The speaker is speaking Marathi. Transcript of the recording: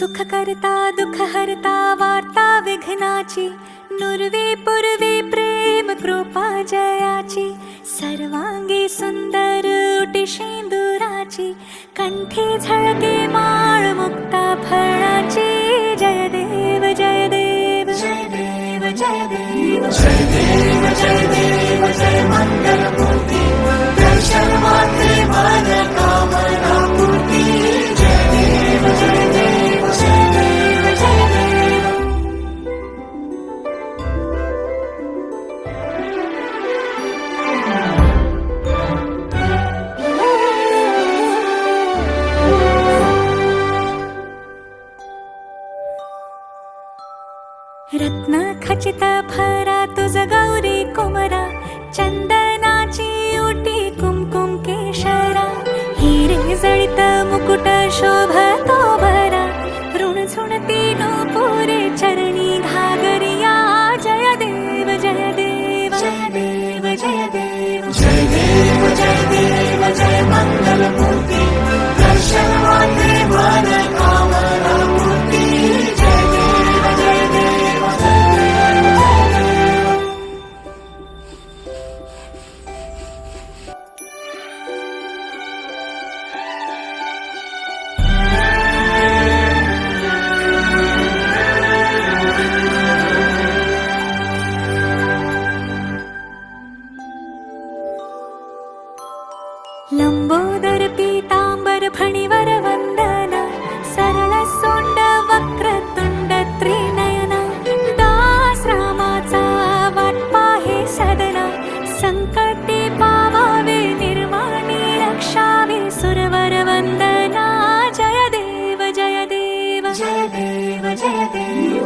सुख करता दुःख हरता वार्ता विघ्नाची, नुरवी पुरवी प्रेम कृपा जयाची, सर्वांगी सुंदर उटी शेंदुराची, कंठी झळके माळ मुक्ता फळाची. जय देव जय देव जय देव जय देव जय देव जय देव जय मंगल मूर्ती, दर्शन मात्रे मन कामना पूर्ती. जय देव जय देव जय देव जय देव. रत्न खचित भरा तुझ गौरी कुमरा, चंदनाची ओटी कुमकुम केशरा, हिरे जळित मुकुट शोभतो भरा, ऋण झुणती नूपुरे चरणी घागरिया. जय देव जय देव जय देव जय देव जय देव जय देव जय मंगल मूर्ती, दर्शन मात्रे मन कामना पूर्ती. जय देव जय देव जय देव जय देव. लंबोदर पीतांबर फणीवर वंदना, सरळ सोंड वक्रतुंड त्रिनयना, दास रामाचा वाटपा हे सदना, संकटी पावावे निर्वाणी रक्षावे सुरवर वंदना. जय देव जय देव जय देव जय देव